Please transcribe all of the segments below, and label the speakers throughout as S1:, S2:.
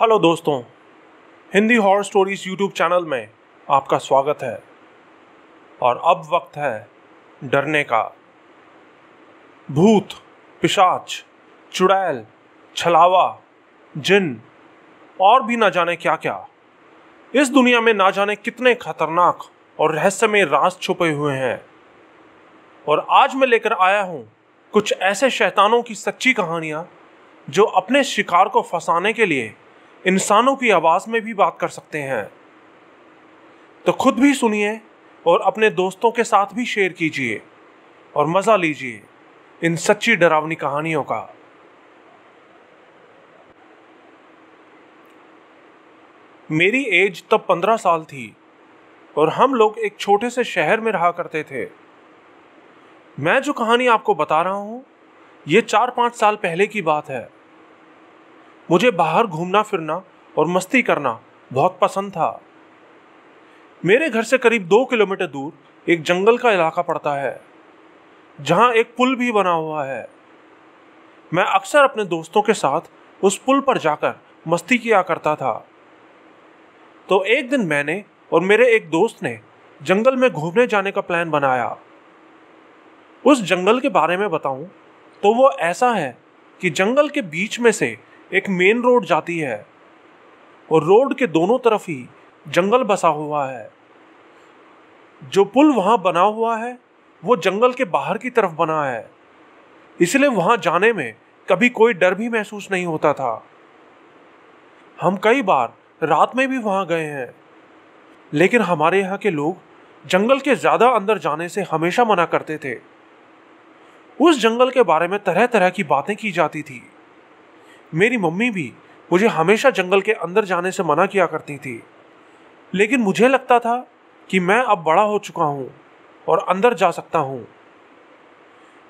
S1: Hello दोस्तों, Hindi horror stories YouTube channel में आपका स्वागत है। और अब वक्त है डरने का। भूत, पिशाच, चुड़ैल, छलावा, जिन और भी ना जाने क्या क्या, इस दुनिया में ना जाने कितने खतरनाक और रहस्यमय राज छुपे हुए हैं। और आज मैं लेकर आया हूं कुछ ऐसे शैतानों की सच्ची कहानियां जो अपने शिकार को फंसाने के लिए इंसानों की आवाज में भी बात कर सकते हैं। तो खुद भी सुनिए और अपने दोस्तों के साथ भी शेयर कीजिए और मजा लीजिए इन सच्ची डरावनी कहानियों का। मेरी एज तब 15 साल थी और हम लोग एक छोटे से शहर में रहा करते थे। मैं जो कहानी आपको बता रहा हूं ये 4-5 साल पहले की बात है। मुझे बाहर घूमना फिरना और मस्ती करना बहुत पसंद था। मेरे घर से करीब 2 किलोमीटर दूर एक जंगल का इलाका पड़ता है जहां एक पुल भी बना हुआ है। मैं अक्सर अपने दोस्तों के साथ उस पुल पर जाकर मस्ती किया करता था। तो एक दिन मैंने और मेरे एक दोस्त ने जंगल में घूमने जाने का प्लान बनाया। उस जंगल के बारे में बताऊं तो वो ऐसा है कि जंगल के बीच में से एक मेन रोड जाती है और रोड के दोनों तरफ ही जंगल बसा हुआ है। जो पुल वहां बना हुआ है वो जंगल के बाहर की तरफ बना है, इसलिए वहां जाने में कभी कोई डर भी महसूस नहीं होता था। हम कई बार रात में भी वहां गए हैं, लेकिन हमारे यहाँ के लोग जंगल के ज्यादा अंदर जाने से हमेशा मना करते थे। उस जंगल के बारे में तरह तरह की बातें की जाती थी। मेरी मम्मी भी मुझे हमेशा जंगल के अंदर जाने से मना किया करती थी, लेकिन मुझे लगता था कि मैं अब बड़ा हो चुका हूं और अंदर जा सकता हूं।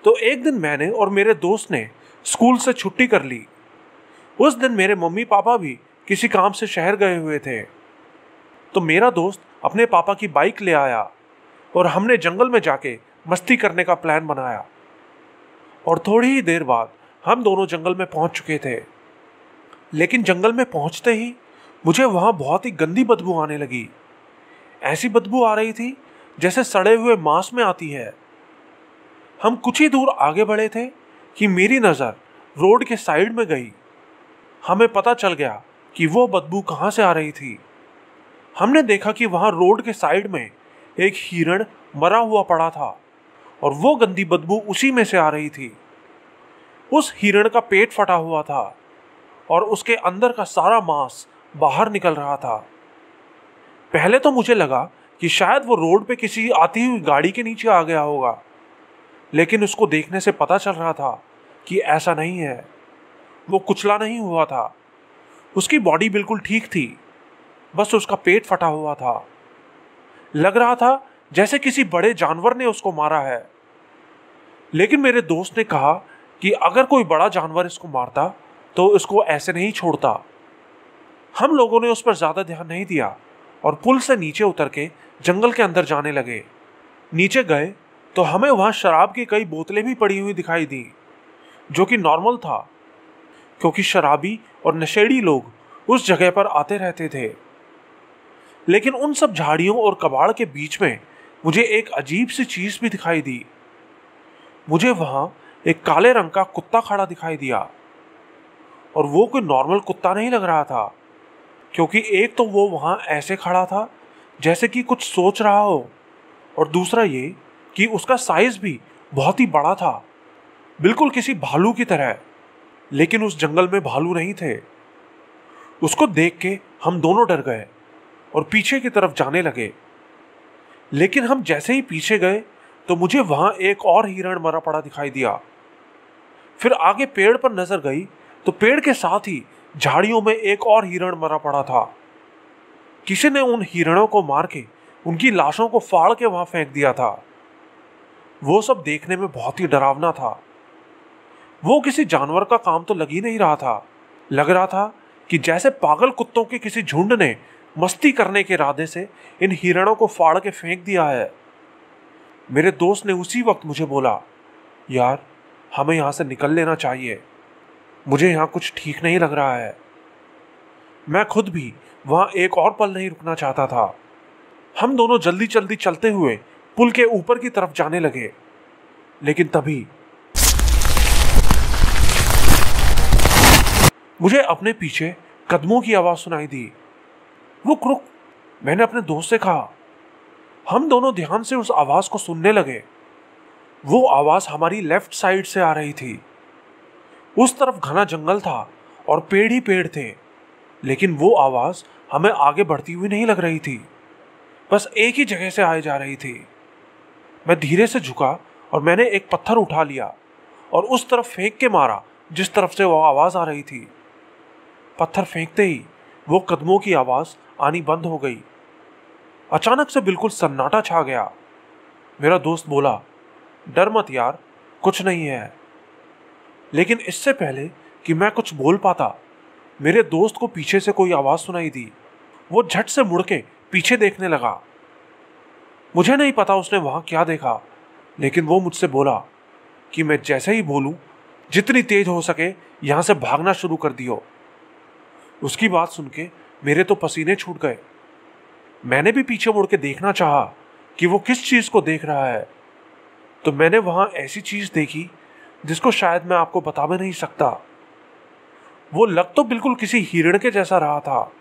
S1: तो एक दिन मैंने और मेरे दोस्त ने स्कूल से छुट्टी कर ली। उस दिन मेरे मम्मी पापा भी किसी काम से शहर गए हुए थे। तो मेरा दोस्त अपने पापा की बाइक ले आया और हमने जंगल में जाके मस्ती करने का प्लान बनाया। और थोड़ी ही देर बाद हम दोनों जंगल में पहुंच चुके थे। लेकिन जंगल में पहुंचते ही मुझे वहां बहुत ही गंदी बदबू आने लगी। ऐसी बदबू आ रही थी जैसे सड़े हुए मांस में आती है। हम कुछ ही दूर आगे बढ़े थे कि मेरी नजर रोड के साइड में गई। हमें पता चल गया कि वो बदबू कहां से आ रही थी। हमने देखा कि वहां रोड के साइड में एक हिरण मरा हुआ पड़ा था और वो गंदी बदबू उसी में से आ रही थी। उस हिरण का पेट फटा हुआ था और उसके अंदर का सारा मांस बाहर निकल रहा था। पहले तो मुझे लगा कि शायद वो रोड पे किसी आती हुई गाड़ी के नीचे आ गया होगा, लेकिन उसको देखने से पता चल रहा था कि ऐसा नहीं है। वो कुचला नहीं हुआ था, उसकी बॉडी बिल्कुल ठीक थी, बस उसका पेट फटा हुआ था। लग रहा था जैसे किसी बड़े जानवर ने उसको मारा है। लेकिन मेरे दोस्त ने कहा कि अगर कोई बड़ा जानवर इसको मारता तो इसको ऐसे नहीं छोड़ता। हम लोगों ने उस पर ज्यादा ध्यान नहीं दिया और पुल से नीचे उतर के जंगल के अंदर जाने लगे। नीचे गए तो हमें वहां शराब की कई बोतलें भी पड़ी हुई दिखाई दी, जो कि नॉर्मल था क्योंकि शराबी और नशेड़ी लोग उस जगह पर आते रहते थे। लेकिन उन सब झाड़ियों और कबाड़ के बीच में मुझे एक अजीब सी चीज भी दिखाई दी। मुझे वहां एक काले रंग का कुत्ता खड़ा दिखाई दिया और वो कोई नॉर्मल कुत्ता नहीं लग रहा था, क्योंकि एक तो वो वहां ऐसे खड़ा था जैसे कि कुछ सोच रहा हो, और दूसरा ये कि उसका साइज भी बहुत ही बड़ा था, बिल्कुल किसी भालू की तरह। लेकिन उस जंगल में भालू नहीं थे। उसको देख के हम दोनों डर गए और पीछे की तरफ जाने लगे। लेकिन हम जैसे ही पीछे गए तो मुझे वहां एक और हिरण मरा पड़ा दिखाई दिया। फिर आगे पेड़ पर नजर गई तो पेड़ के साथ ही झाड़ियों में एक और हिरण मरा पड़ा था। किसी ने उन हिरणों को मार के उनकी लाशों को फाड़ के वहां फेंक दिया था। वो सब देखने में बहुत ही डरावना था। वो किसी जानवर का काम तो लग ही नहीं रहा था। लग रहा था कि जैसे पागल कुत्तों के किसी झुंड ने मस्ती करने के इरादे से इन हिरणों को फाड़ के फेंक दिया है। मेरे दोस्त ने उसी वक्त मुझे बोला, यार हमें यहां से निकल लेना चाहिए, मुझे यहां कुछ ठीक नहीं लग रहा है। मैं खुद भी वहां एक और पल नहीं रुकना चाहता था। हम दोनों जल्दी जल्दी चलते हुए पुल के ऊपर की तरफ जाने लगे, लेकिन तभी मुझे अपने पीछे कदमों की आवाज सुनाई दी। रुक रुक, मैंने अपने दोस्त से कहा। हम दोनों ध्यान से उस आवाज को सुनने लगे। वो आवाज हमारी लेफ्ट साइड से आ रही थी। उस तरफ घना जंगल था और पेड़ ही पेड़ थे, लेकिन वो आवाज हमें आगे बढ़ती हुई नहीं लग रही थी, बस एक ही जगह से आए जा रही थी। मैं धीरे से झुका और मैंने एक पत्थर उठा लिया और उस तरफ फेंक के मारा जिस तरफ से वो आवाज आ रही थी। पत्थर फेंकते ही वो कदमों की आवाज आनी बंद हो गई। अचानक से बिल्कुल सन्नाटा छा गया। मेरा दोस्त बोला, डर मत यार, कुछ नहीं है। लेकिन इससे पहले कि मैं कुछ बोल पाता, मेरे दोस्त को पीछे से कोई आवाज सुनाई दी। वो झट से मुड़ के पीछे देखने लगा। मुझे नहीं पता उसने वहां क्या देखा, लेकिन वो मुझसे बोला कि मैं जैसे ही बोलूं, जितनी तेज हो सके यहां से भागना शुरू कर दियो। उसकी बात सुन के मेरे तो पसीने छूट गए। मैंने भी पीछे मुड़ के देखना चाहा कि वो किस चीज को देख रहा है, तो मैंने वहां ऐसी चीज देखी जिसको शायद मैं आपको बता भी नहीं सकता। वो लग तो बिल्कुल किसी हिरण के जैसा रहा था,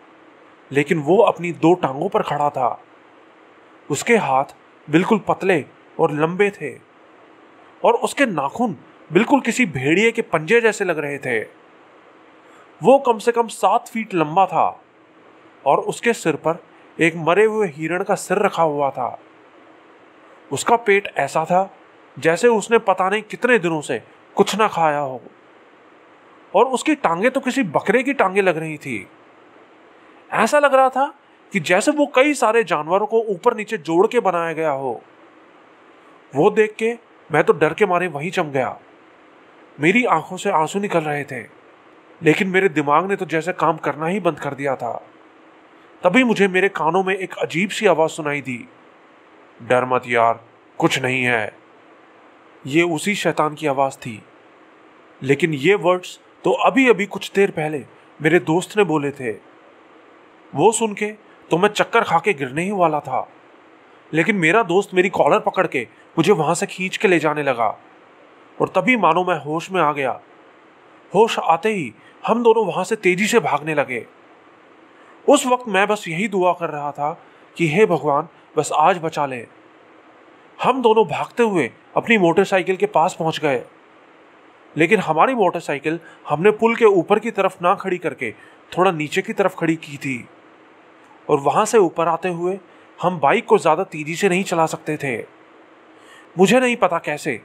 S1: लेकिन वो अपनी 2 टांगों पर खड़ा था। उसके हाथ बिल्कुल पतले और लंबे थे और उसके नाखून बिल्कुल किसी भेड़िए के पंजे जैसे लग रहे थे। वो कम से कम 7 फीट लंबा था और उसके सिर पर एक मरे हुए हिरण का सिर रखा हुआ था। उसका पेट ऐसा था जैसे उसने पता नहीं कितने दिनों से कुछ ना खाया हो, और उसकी टांगे तो किसी बकरे की टांगे लग रही थी। ऐसा लग रहा था कि जैसे वो कई सारे जानवरों को ऊपर नीचे जोड़ के बनाया गया हो। वो देख के मैं तो डर के मारे वहीं जम गया। मेरी आंखों से आंसू निकल रहे थे, लेकिन मेरे दिमाग ने तो जैसे काम करना ही बंद कर दिया था। तभी मुझे मेरे कानों में एक अजीब सी आवाज सुनाई दी, डर मत यार, कुछ नहीं है। ये उसी शैतान की आवाज थी, लेकिन ये वर्ड्स तो अभी अभी कुछ देर पहले मेरे दोस्त ने बोले थे। वो सुन के तो मैं चक्कर खा के गिरने ही वाला था, लेकिन मेरा दोस्त मेरी कॉलर पकड़ के मुझे वहां से खींच के ले जाने लगा, और तभी मानो मैं होश में आ गया। होश आते ही हम दोनों वहां से तेजी से भागने लगे। उस वक्त मैं बस यही दुआ कर रहा था कि हे भगवान, बस आज बचा ले। हम दोनों भागते हुए अपनी मोटरसाइकिल के पास पहुंच गए, लेकिन हमारी मोटरसाइकिल हमने पुल के ऊपर की तरफ ना खड़ी करके थोड़ा नीचे की तरफ खड़ी की थी, और वहां से ऊपर आते हुए हम बाइक को ज्यादा तेजी से नहीं चला सकते थे। मुझे नहीं पता कैसे,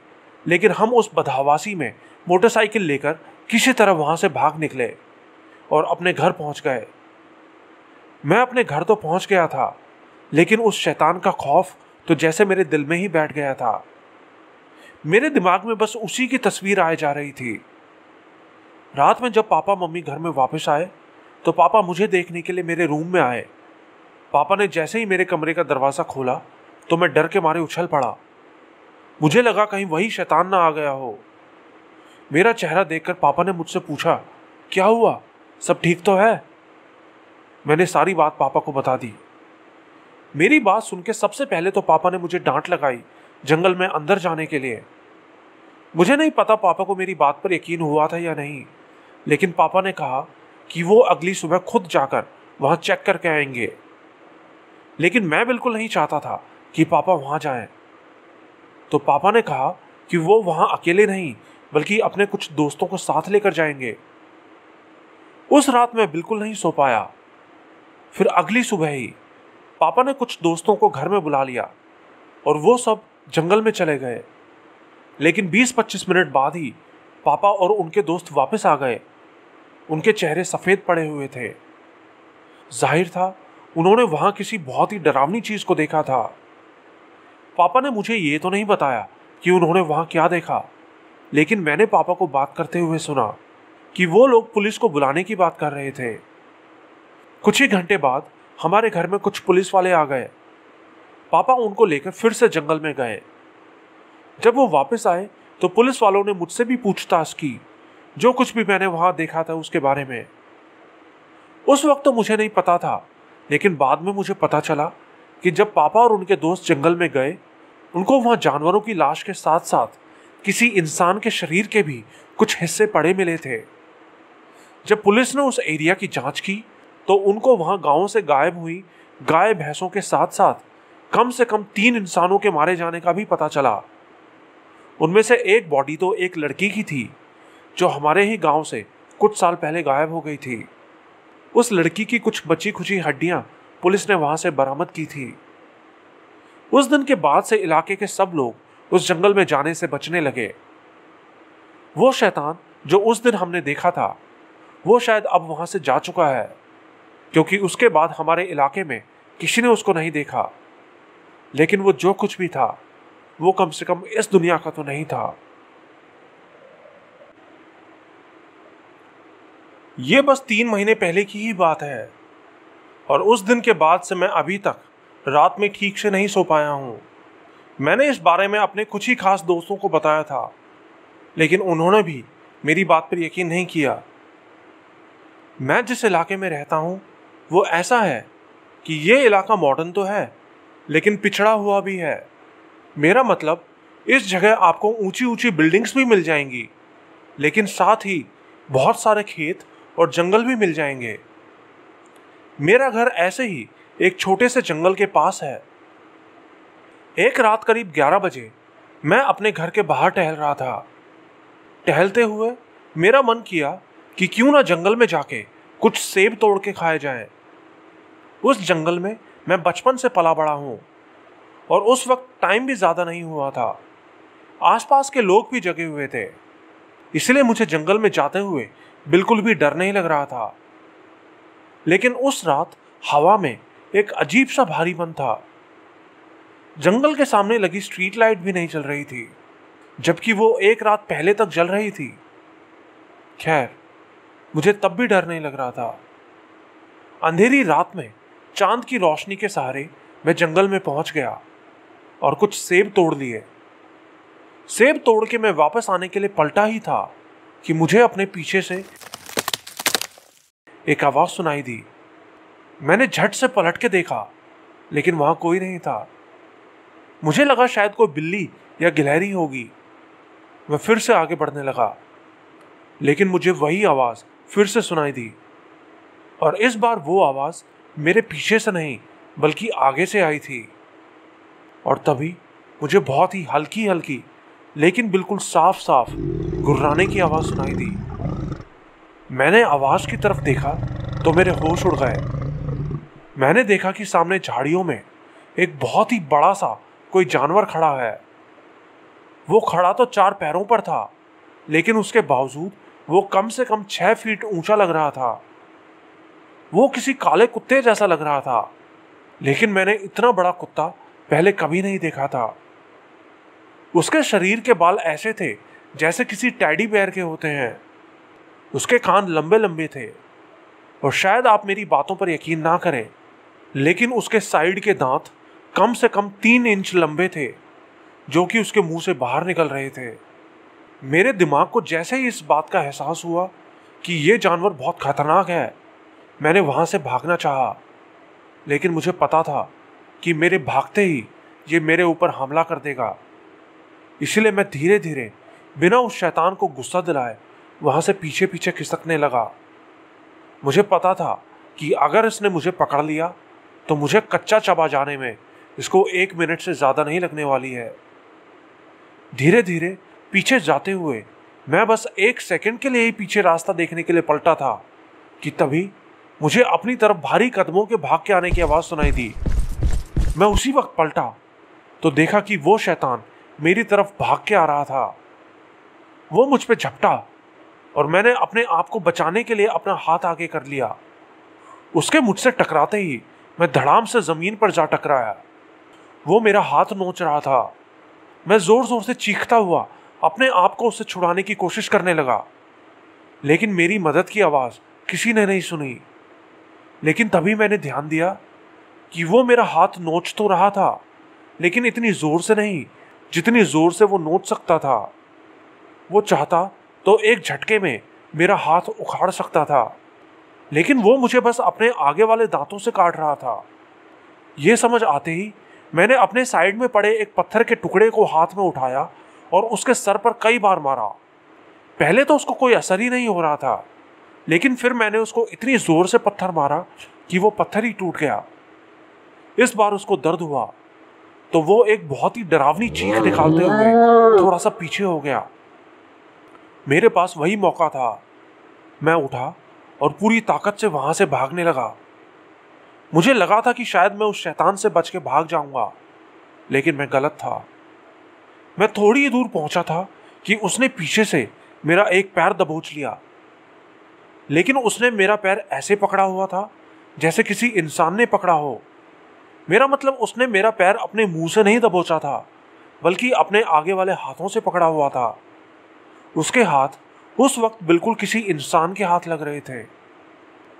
S1: लेकिन हम उस बदहवासी में मोटरसाइकिल लेकर किसी तरह वहां से भाग निकले और अपने घर पहुंच गए। मैं अपने घर तो पहुंच गया था, लेकिन उस शैतान का खौफ तो जैसे मेरे दिल में ही बैठ गया था। मेरे दिमाग में बस उसी की तस्वीर आए जा रही थी। रात में जब पापा मम्मी घर में वापस आए, तो पापा मुझे देखने के लिए मेरे रूम में आए। पापा ने जैसे ही मेरे कमरे का दरवाजा खोला तो मैं डर के मारे उछल पड़ा। मुझे लगा कहीं वही शैतान ना आ गया हो। मेरा चेहरा देखकर पापा ने मुझसे पूछा, क्या हुआ, सब ठीक तो है? मैंने सारी बात पापा को बता दी। मेरी बात सुन के सबसे पहले तो पापा ने मुझे डांट लगाई जंगल में अंदर जाने के लिए। मुझे नहीं पता पापा को मेरी बात पर यकीन हुआ था या नहीं, लेकिन पापा ने कहा कि वो अगली सुबह खुद जाकर वहां चेक करके आएंगे। लेकिन मैं बिल्कुल नहीं चाहता था कि पापा वहां जाएं। तो पापा ने कहा कि वो वहां अकेले नहीं बल्कि अपने कुछ दोस्तों को साथ लेकर जाएंगे। उस रात मैं बिल्कुल नहीं सो पाया। फिर अगली सुबह ही पापा ने कुछ दोस्तों को घर में बुला लिया और वो सब जंगल में चले गए। लेकिन 20-25 मिनट बाद ही पापा और उनके दोस्त वापस आ गए। उनके चेहरे सफेद पड़े हुए थे। जाहिर था उन्होंने वहां किसी बहुत ही डरावनी चीज को देखा था। पापा ने मुझे ये तो नहीं बताया कि उन्होंने वहां क्या देखा, लेकिन मैंने पापा को बात करते हुए सुना कि वो लोग पुलिस को बुलाने की बात कर रहे थे। कुछ ही घंटे बाद हमारे घर में कुछ पुलिस वाले आ गए। पापा उनको लेकर फिर से जंगल में गए। जब वो वापस आए तो पुलिस वालों ने मुझसे भी पूछताछ की, जो कुछ भी मैंने वहां देखा था उसके बारे में। उस वक्त तो मुझे नहीं पता था, लेकिन बाद में मुझे पता चला कि जब पापा और उनके दोस्त जंगल में गए, उनको वहां जानवरों की लाश के साथ साथ किसी इंसान के शरीर के भी कुछ हिस्से पड़े मिले थे। जब पुलिस ने उस एरिया की जांच की तो उनको वहां गांव से गायब हुई गाय भैंसों के साथ साथ कम से कम 3 इंसानों के मारे जाने का भी पता चला। उनमें से एक बॉडी तो एक लड़की की थी जो हमारे ही गांव से कुछ साल पहले गायब हो गई थी। उस लड़की की कुछ बची खुची हड्डियां पुलिस ने वहां से बरामद की थी। उस दिन के बाद से इलाके के सब लोग उस जंगल में जाने से बचने लगे। वो शैतान जो उस दिन हमने देखा था, वो शायद अब वहां से जा चुका है, क्योंकि उसके बाद हमारे इलाके में किसी ने उसको नहीं देखा। लेकिन वो जो कुछ भी था, वो कम से कम इस दुनिया का तो नहीं था। ये बस 3 महीने पहले की ही बात है, और उस दिन के बाद से मैं अभी तक रात में ठीक से नहीं सो पाया हूं। मैंने इस बारे में अपने कुछ ही खास दोस्तों को बताया था, लेकिन उन्होंने भी मेरी बात पर यकीन नहीं किया। मैं जिस इलाके में रहता हूं वो ऐसा है कि ये इलाका मॉडर्न तो है, लेकिन पिछड़ा हुआ भी है। मेरा मतलब, इस जगह आपको ऊंची ऊंची बिल्डिंग्स भी मिल जाएंगी, लेकिन साथ ही बहुत सारे खेत और जंगल भी मिल जाएंगे। मेरा घर ऐसे ही एक छोटे से जंगल के पास है। एक रात करीब 11 बजे मैं अपने घर के बाहर टहल रहा था। टहलते हुए मेरा मन किया कि क्यों ना जंगल में जाके कुछ सेब तोड़ के खाए जाएं। उस जंगल में मैं बचपन से पला बड़ा हूं और उस वक्त टाइम भी ज्यादा नहीं हुआ था। आसपास के लोग भी जगे हुए थे, इसलिए मुझे जंगल में जाते हुए बिल्कुल भी डर नहीं लग रहा था। लेकिन उस रात हवा में एक अजीब सा भारीपन था। जंगल के सामने लगी स्ट्रीट लाइट भी नहीं चल रही थी, जबकि वो एक रात पहले तक जल रही थी। खैर, मुझे तब भी डर नहीं लग रहा था। अंधेरी रात में चांद की रोशनी के सहारे मैं जंगल में पहुंच गया और कुछ सेब तोड़ लिए। सेब तोड़ के मैं वापस आने के लिए पलटा ही था कि मुझे अपने पीछे से एक आवाज सुनाई दी। मैंने झट से पलट के देखा, लेकिन वहां कोई नहीं था। मुझे लगा शायद कोई बिल्ली या गिलहरी होगी। मैं फिर से आगे बढ़ने लगा, लेकिन मुझे वही आवाज फिर से सुनाई दी, और इस बार वो आवाज मेरे पीछे से नहीं बल्कि आगे से आई थी। और तभी मुझे बहुत ही हल्की हल्की लेकिन बिल्कुल साफ साफ गुर्राने की आवाज सुनाई दी। मैंने आवाज की तरफ देखा तो मेरे होश उड़ गए। मैंने देखा कि सामने झाड़ियों में एक बहुत ही बड़ा सा कोई जानवर खड़ा है। वो खड़ा तो 4 पैरों पर था, लेकिन उसके बावजूद वो कम से कम 6 फीट ऊंचा लग रहा था। वो किसी काले कुत्ते जैसा लग रहा था, लेकिन मैंने इतना बड़ा कुत्ता पहले कभी नहीं देखा था। उसके शरीर के बाल ऐसे थे जैसे किसी टेडी बेयर के होते हैं। उसके कान लंबे लंबे थे, और शायद आप मेरी बातों पर यकीन ना करें, लेकिन उसके साइड के दांत कम से कम 3 इंच लंबे थे, जो कि उसके मुंह से बाहर निकल रहे थे। मेरे दिमाग को जैसे ही इस बात का एहसास हुआ कि ये जानवर बहुत खतरनाक है, मैंने वहां से भागना चाहा, लेकिन मुझे पता था कि मेरे भागते ही ये मेरे ऊपर हमला कर देगा। इसलिए मैं धीरे धीरे बिना उस शैतान को गुस्सा दिलाए वहां से पीछे पीछे खिसकने लगा। मुझे पता था कि अगर इसने मुझे पकड़ लिया तो मुझे कच्चा चबा जाने में इसको 1 मिनट से ज्यादा नहीं लगने वाली है। धीरे धीरे पीछे जाते हुए मैं बस 1 सेकंड के लिए ही पीछे रास्ता देखने के लिए पलटा था कि तभी मुझे अपनी तरफ भारी कदमों के भाग के आने की आवाज सुनाई दी। मैं उसी वक्त पलटा तो देखा कि वो शैतान मेरी तरफ भाग के आ रहा था। वो मुझ पे झपटा और मैंने अपने आप को बचाने के लिए अपना हाथ आगे कर लिया। उसके मुझसे टकराते ही मैं धड़ाम से जमीन पर जा टकराया। वो मेरा हाथ नोच रहा था। मैं जोर जोर से चीखता हुआ अपने आप को उससे छुड़ाने की कोशिश करने लगा, लेकिन मेरी मदद की आवाज किसी ने नहीं सुनी। लेकिन तभी मैंने ध्यान दिया कि वो मेरा हाथ नोच तो रहा था, लेकिन इतनी जोर से नहीं जितनी जोर से वो नोच सकता था। वो चाहता तो एक झटके में मेरा हाथ उखाड़ सकता था। लेकिन वो मुझे बस अपने आगे वाले दांतों से काट रहा था। ये समझ आते ही मैंने अपने साइड में पड़े एक पत्थर के टुकड़े को हाथ में उठाया और उसके सर पर कई बार मारा। पहले तो उसको कोई असर ही नहीं हो रहा था, लेकिन फिर मैंने उसको इतनी जोर से पत्थर मारा कि वो पत्थर ही टूट गया। इस बार उसको दर्द हुआ तो वो एक बहुत ही डरावनी चीख निकालते हुए थोड़ा सा पीछे हो गया। मेरे पास वही मौका था। मैं उठा और पूरी ताकत से वहां से भागने लगा। मुझे लगा था कि शायद मैं उस शैतान से बच के भाग जाऊंगा, लेकिन मैं गलत था। मैं थोड़ी ही दूर पहुंचा था कि उसने पीछे से मेरा एक पैर दबोच लिया, लेकिन उसने मेरा पैर ऐसे पकड़ा हुआ था जैसे किसी इंसान ने पकड़ा हो। मेरा मतलब उसने मेरा पैर अपने मुंह से नहीं दबोचा था, बल्कि अपने आगे वाले हाथों से पकड़ा हुआ था। उसके हाथ उस वक्त बिल्कुल किसी इंसान के हाथ लग रहे थे।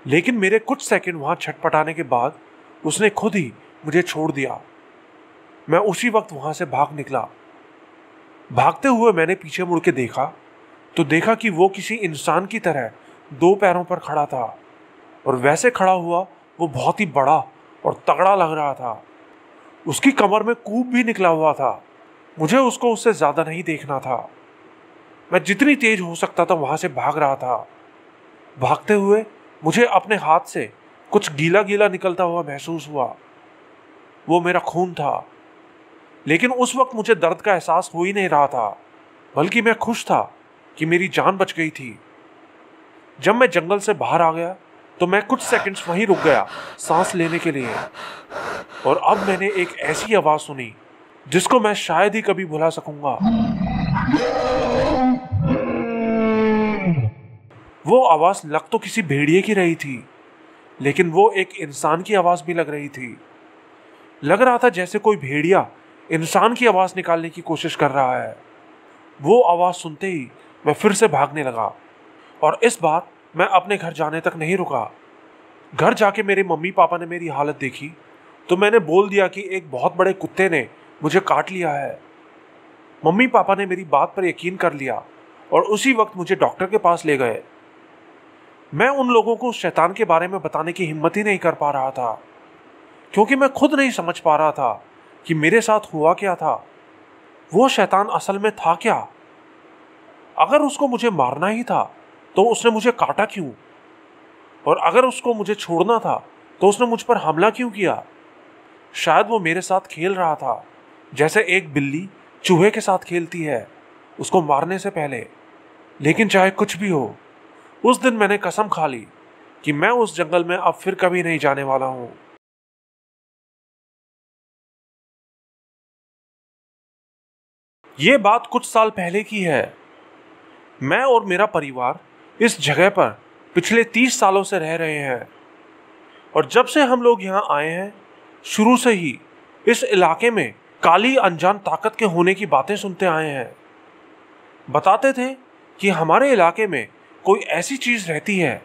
S1: लेकिन मेरे कुछ सेकंड वहां छटपटाने के बाद उसने खुद ही मुझे छोड़ दिया। मैं उसी वक्त वहां से भाग निकला। भागते हुए मैंने पीछे मुड़ के देखा तो देखा कि वो किसी इंसान की तरह दो पैरों पर खड़ा था, और वैसे खड़ा हुआ वो बहुत ही बड़ा और तगड़ा लग रहा था। उसकी कमर में कूप भी निकला हुआ था। मुझे उसको उससे ज्यादा नहीं देखना था। मैं जितनी तेज हो सकता था वहां से भाग रहा था। भागते हुए मुझे अपने हाथ से कुछ गीला गीला निकलता हुआ महसूस हुआ। वो मेरा खून था, लेकिन उस वक्त मुझे दर्द का एहसास हो ही नहीं रहा था, बल्कि मैं खुश था कि मेरी जान बच गई थी। जब मैं जंगल से बाहर आ गया तो मैं कुछ सेकंड्स वहीं रुक गया सांस लेने के लिए, और अब मैंने एक ऐसी आवाज सुनी जिसको मैं शायद ही कभी भुला सकूंगा। वो आवाज लग तो किसी भेड़िए की रही थी, लेकिन वो एक इंसान की आवाज भी लग रही थी। लग रहा था जैसे कोई भेड़िया इंसान की आवाज निकालने की कोशिश कर रहा है। वो आवाज सुनते ही मैं फिर से भागने लगा, और इस बार मैं अपने घर जाने तक नहीं रुका। घर जाके मेरे मम्मी पापा ने मेरी हालत देखी तो मैंने बोल दिया कि एक बहुत बड़े कुत्ते ने मुझे काट लिया है। मम्मी पापा ने मेरी बात पर यकीन कर लिया और उसी वक्त मुझे डॉक्टर के पास ले गए। मैं उन लोगों को शैतान के बारे में बताने की हिम्मत ही नहीं कर पा रहा था, क्योंकि मैं खुद नहीं समझ पा रहा था कि मेरे साथ हुआ क्या था। वो शैतान असल में था क्या? अगर उसको मुझे मारना ही था तो उसने मुझे काटा क्यों? और अगर उसको मुझे छोड़ना था तो उसने मुझ पर हमला क्यों किया? शायद वो मेरे साथ खेल रहा था, जैसे एक बिल्ली चूहे के साथ खेलती है उसको मारने से पहले। लेकिन चाहे कुछ भी हो, उस दिन मैंने कसम खा ली कि मैं उस जंगल में अब फिर कभी नहीं जाने वाला हूं। ये बात कुछ साल पहले की है। मैं और मेरा परिवार इस जगह पर पिछले 30 सालों से रह रहे हैं, और जब से हम लोग यहाँ आए हैं, शुरू से ही इस इलाके में काली अनजान ताकत के होने की बातें सुनते आए हैं। बताते थे कि हमारे इलाके में कोई ऐसी चीज रहती है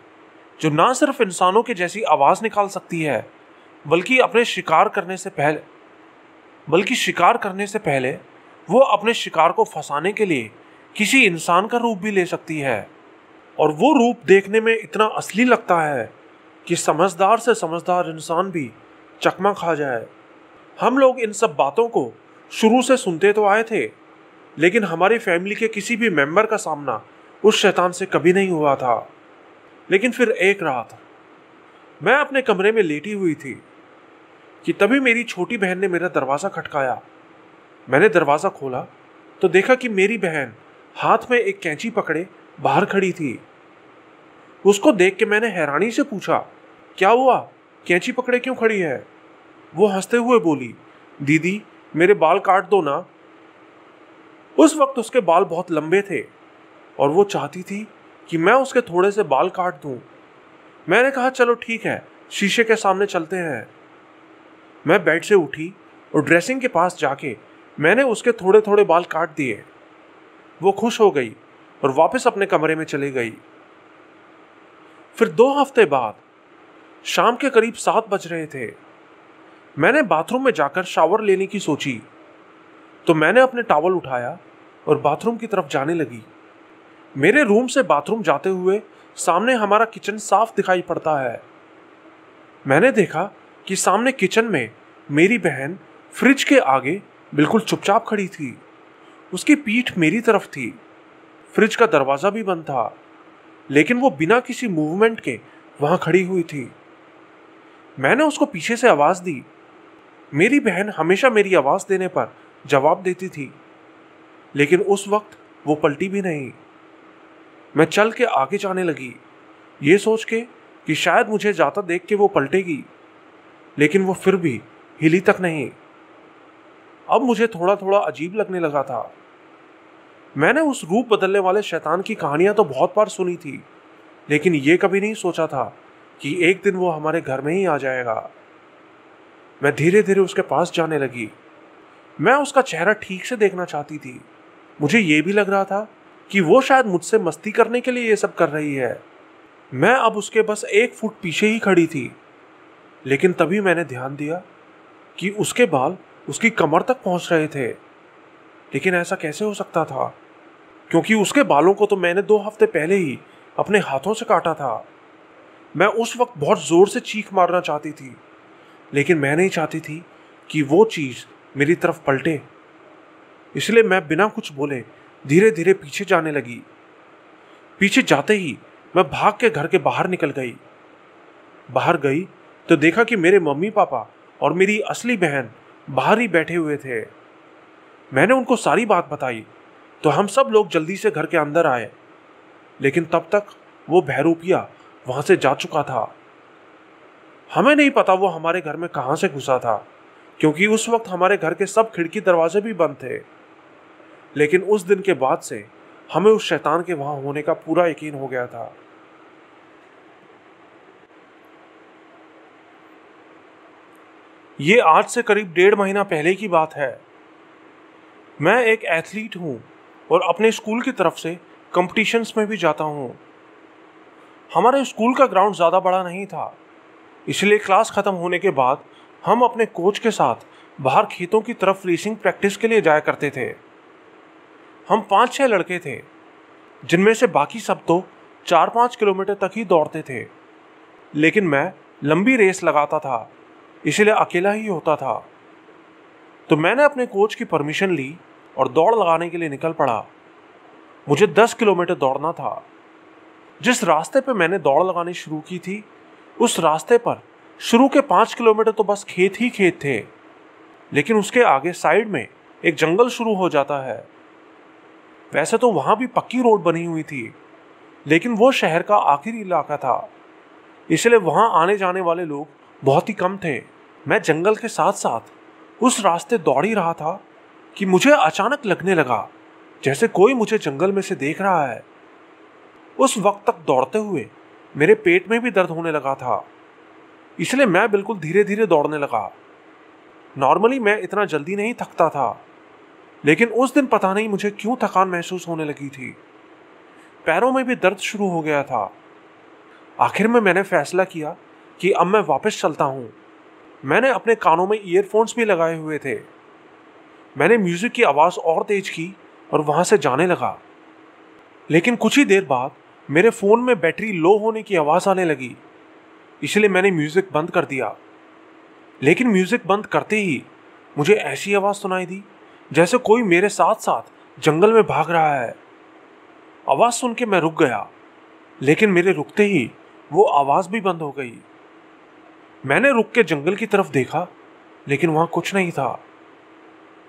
S1: जो ना सिर्फ इंसानों के जैसी आवाज निकाल सकती है, बल्कि शिकार करने से पहले वो अपने शिकार को फंसाने के लिए किसी इंसान का रूप भी ले सकती है, और वो रूप देखने में इतना असली लगता है कि समझदार से समझदार इंसान भी चकमा खा जाए। हम लोग इन सब बातों को शुरू से सुनते तो आए थे, लेकिन हमारी फैमिली के किसी भी मेंबर का सामना उस शैतान से कभी नहीं हुआ था। लेकिन फिर एक रात मैं अपने कमरे में लेटी हुई थी कि तभी मेरी छोटी बहन ने मेरा दरवाज़ा खटकाया। मैंने दरवाज़ा खोला तो देखा कि मेरी बहन हाथ में एक कैंची पकड़े बाहर खड़ी थी। उसको देख के मैंने हैरानी से पूछा, क्या हुआ, कैंची पकड़े क्यों खड़ी है? वो हंसते हुए बोली, दीदी मेरे बाल काट दो ना। उस वक्त उसके बाल बहुत लंबे थे और वो चाहती थी कि मैं उसके थोड़े से बाल काट दूं। मैंने कहा चलो ठीक है, शीशे के सामने चलते हैं। मैं बेड से उठी और ड्रेसिंग के पास जाके मैंने उसके थोड़े थोड़े बाल काट दिए। वो खुश हो गई और वापस अपने कमरे में चली गई। फिर 2 हफ्ते बाद शाम के करीब 7 बज रहे थे। मैंने बाथरूम में जाकर शावर लेने की सोची तो मैंने अपने टॉवल उठाया और बाथरूम की तरफ जाने लगी। मेरे रूम से बाथरूम जाते हुए सामने हमारा किचन साफ दिखाई पड़ता है। मैंने देखा कि सामने किचन में मेरी बहन फ्रिज के आगे बिल्कुल चुपचाप खड़ी थी। उसकी पीठ मेरी तरफ थी। फ्रिज का दरवाजा भी बंद था, लेकिन वो बिना किसी मूवमेंट के वहां खड़ी हुई थी। मैंने उसको पीछे से आवाज दी। मेरी बहन हमेशा मेरी आवाज देने पर जवाब देती थी, लेकिन उस वक्त वो पलटी भी नहीं। मैं चल के आगे जाने लगी, ये सोच के कि शायद मुझे जाता देख के वो पलटेगी, लेकिन वो फिर भी हिली तक नहीं। अब मुझे थोड़ा थोड़ा अजीब लगने लगा था। मैंने उस रूप बदलने वाले शैतान की कहानियां तो बहुत बार सुनी थी, लेकिन ये कभी नहीं सोचा था कि एक दिन वो हमारे घर में ही आ जाएगा। मैं धीरे धीरे उसके पास जाने लगी। मैं उसका चेहरा ठीक से देखना चाहती थी। मुझे ये भी लग रहा था कि वो शायद मुझसे मस्ती करने के लिए ये सब कर रही है। मैं अब उसके बस 1 फुट पीछे ही खड़ी थी, लेकिन तभी मैंने ध्यान दिया कि उसके बाल उसकी कमर तक पहुंच रहे थे। लेकिन ऐसा कैसे हो सकता था, क्योंकि उसके बालों को तो मैंने 2 हफ्ते पहले ही अपने हाथों से काटा था। मैं उस वक्त बहुत जोर से चीख मारना चाहती थी, लेकिन मैं नहीं चाहती थी कि वो चीज मेरी तरफ पलटे। इसलिए मैं बिना कुछ बोले धीरे धीरे पीछे जाने लगी। पीछे जाते ही मैं भाग के घर के बाहर निकल गई। बाहर गई तो देखा कि मेरे मम्मी पापा और मेरी असली बहन बाहर ही बैठे हुए थे। मैंने उनको सारी बात बताई तो हम सब लोग जल्दी से घर के अंदर आए, लेकिन तब तक वो बहरूपिया वहां से जा चुका था। हमें नहीं पता वो हमारे घर में कहां से घुसा था, क्योंकि उस वक्त हमारे घर के सब खिड़की दरवाजे भी बंद थे। लेकिन उस दिन के बाद से हमें उस शैतान के वहां होने का पूरा यकीन हो गया था। ये आज से करीब 1.5 महीना पहले की बात है। मैं एक एथलीट हूं और अपने स्कूल की तरफ से कॉम्पिटिशन्स में भी जाता हूं। हमारे स्कूल का ग्राउंड ज़्यादा बड़ा नहीं था, इसलिए क्लास ख़त्म होने के बाद हम अपने कोच के साथ बाहर खेतों की तरफ रेसिंग प्रैक्टिस के लिए जाया करते थे। हम 5-6 लड़के थे, जिनमें से बाकी सब तो 4-5 किलोमीटर तक ही दौड़ते थे, लेकिन मैं लंबी रेस लगाता था, इसलिए अकेला ही होता था। तो मैंने अपने कोच की परमिशन ली और दौड़ लगाने के लिए निकल पड़ा। मुझे 10 किलोमीटर दौड़ना था। जिस रास्ते पे मैंने दौड़ लगानी शुरू की थी, उस रास्ते पर शुरू के 5 किलोमीटर तो बस खेत ही खेत थे, लेकिन उसके आगे साइड में एक जंगल शुरू हो जाता है। वैसे तो वहां भी पक्की रोड बनी हुई थी, लेकिन वो शहर का आखिरी इलाका था, इसलिए वहां आने जाने वाले लोग बहुत ही कम थे। मैं जंगल के साथ साथ उस रास्ते दौड़ ही रहा था कि मुझे अचानक लगने लगा जैसे कोई मुझे जंगल में से देख रहा है। उस वक्त तक दौड़ते हुए मेरे पेट में भी दर्द होने लगा था, इसलिए मैं बिल्कुल धीरे धीरे दौड़ने लगा। नॉर्मली मैं इतना जल्दी नहीं थकता था, लेकिन उस दिन पता नहीं मुझे क्यों थकान महसूस होने लगी थी। पैरों में भी दर्द शुरू हो गया था। आखिर में मैंने फैसला किया कि अब मैं वापस चलता हूं। मैंने अपने कानों में ईयरफोन्स भी लगाए हुए थे। मैंने म्यूजिक की आवाज़ और तेज की और वहां से जाने लगा। लेकिन कुछ ही देर बाद मेरे फ़ोन में बैटरी लो होने की आवाज़ आने लगी, इसलिए मैंने म्यूज़िक बंद कर दिया। लेकिन म्यूज़िक बंद करते ही मुझे ऐसी आवाज़ सुनाई दी जैसे कोई मेरे साथ साथ जंगल में भाग रहा है। आवाज़ सुन के मैं रुक गया, लेकिन मेरे रुकते ही वो आवाज़ भी बंद हो गई। मैंने रुक के जंगल की तरफ देखा, लेकिन वहाँ कुछ नहीं था।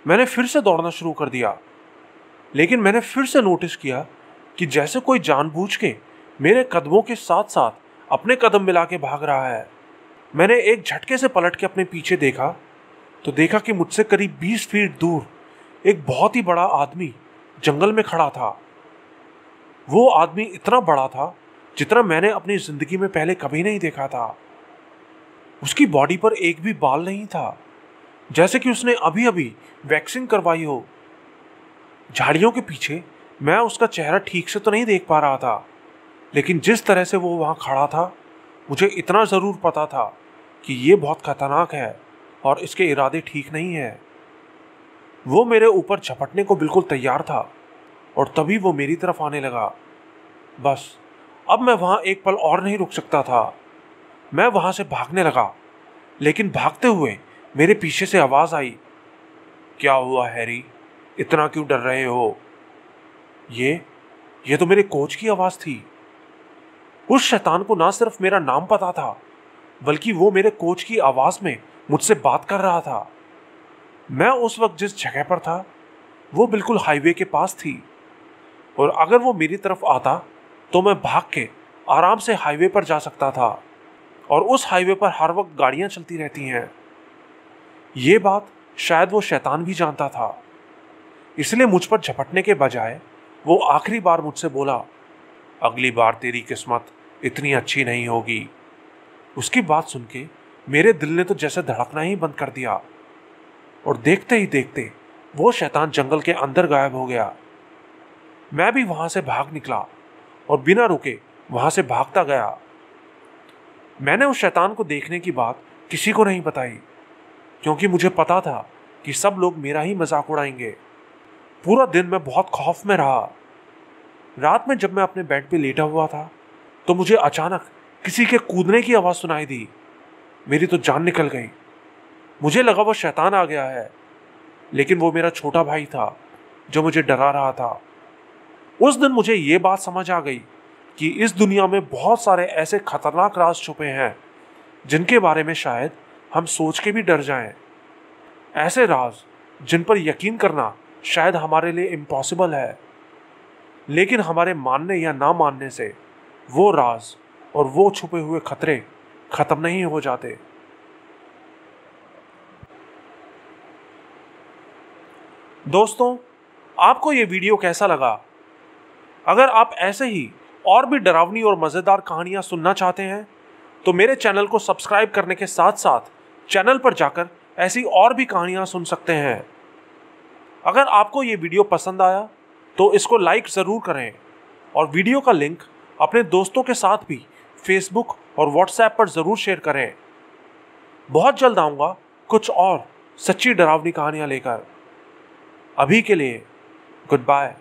S1: मैंने फिर से दौड़ना शुरू कर दिया, लेकिन मैंने फिर से नोटिस किया कि जैसे कोई जानबूझ के मेरे कदमों के साथ साथ अपने कदम मिला के भाग रहा है। मैंने एक झटके से पलट के अपने पीछे देखा तो देखा कि मुझसे करीब 20 फीट दूर एक बहुत ही बड़ा आदमी जंगल में खड़ा था। वो आदमी इतना बड़ा था जितना मैंने अपनी जिंदगी में पहले कभी नहीं देखा था। उसकी बॉडी पर एक भी बाल नहीं था, जैसे कि उसने अभी अभी वैक्सिंग करवाई हो। झाड़ियों के पीछे मैं उसका चेहरा ठीक से तो नहीं देख पा रहा था, लेकिन जिस तरह से वो वहाँ खड़ा था, मुझे इतना ज़रूर पता था कि ये बहुत खतरनाक है और इसके इरादे ठीक नहीं है। वो मेरे ऊपर झपटने को बिल्कुल तैयार था और तभी वो मेरी तरफ आने लगा। बस अब मैं वहां एक पल और नहीं रुक सकता था। मैं वहां से भागने लगा, लेकिन भागते हुए मेरे पीछे से आवाज आई, क्या हुआ हैरी, इतना क्यों डर रहे हो? ये तो मेरे कोच की आवाज थी। उस शैतान को ना सिर्फ मेरा नाम पता था, बल्कि वो मेरे कोच की आवाज में मुझसे बात कर रहा था। मैं उस वक्त जिस जगह पर था वो बिल्कुल हाईवे के पास थी, और अगर वो मेरी तरफ आता तो मैं भाग के आराम से हाईवे पर जा सकता था, और उस हाईवे पर हर वक्त गाड़ियां चलती रहती हैं। ये बात शायद वो शैतान भी जानता था, इसलिए मुझ पर झपटने के बजाय वो आखिरी बार मुझसे बोला, अगली बार तेरी किस्मत इतनी अच्छी नहीं होगी। उसकी बात सुन के मेरे दिल ने तो जैसे धड़कना ही बंद कर दिया, और देखते ही देखते वो शैतान जंगल के अंदर गायब हो गया। मैं भी वहां से भाग निकला और बिना रुके वहां से भागता गया। मैंने उस शैतान को देखने की बात किसी को नहीं बताई, क्योंकि मुझे पता था कि सब लोग मेरा ही मजाक उड़ाएंगे। पूरा दिन मैं बहुत खौफ में रहा। रात में जब मैं अपने बेड पे लेटा हुआ था तो मुझे अचानक किसी के कूदने की आवाज सुनाई दी। मेरी तो जान निकल गई। मुझे लगा वो शैतान आ गया है, लेकिन वो मेरा छोटा भाई था जो मुझे डरा रहा था। उस दिन मुझे ये बात समझ आ गई कि इस दुनिया में बहुत सारे ऐसे खतरनाक राज छुपे हैं जिनके बारे में शायद हम सोच के भी डर जाएं। ऐसे राज जिन पर यकीन करना शायद हमारे लिए इम्पॉसिबल है, लेकिन हमारे मानने या ना मानने से वो राज और वो छुपे हुए खतरे खत्म नहीं हो जाते। दोस्तों, आपको ये वीडियो कैसा लगा? अगर आप ऐसे ही और भी डरावनी और मज़ेदार कहानियां सुनना चाहते हैं तो मेरे चैनल को सब्सक्राइब करने के साथ साथ चैनल पर जाकर ऐसी और भी कहानियां सुन सकते हैं। अगर आपको ये वीडियो पसंद आया तो इसको लाइक ज़रूर करें, और वीडियो का लिंक अपने दोस्तों के साथ भी फेसबुक और व्हाट्सएप पर ज़रूर शेयर करें। बहुत जल्द आऊँगा कुछ और सच्ची डरावनी कहानियां लेकर। अभी के लिए गुड बाय।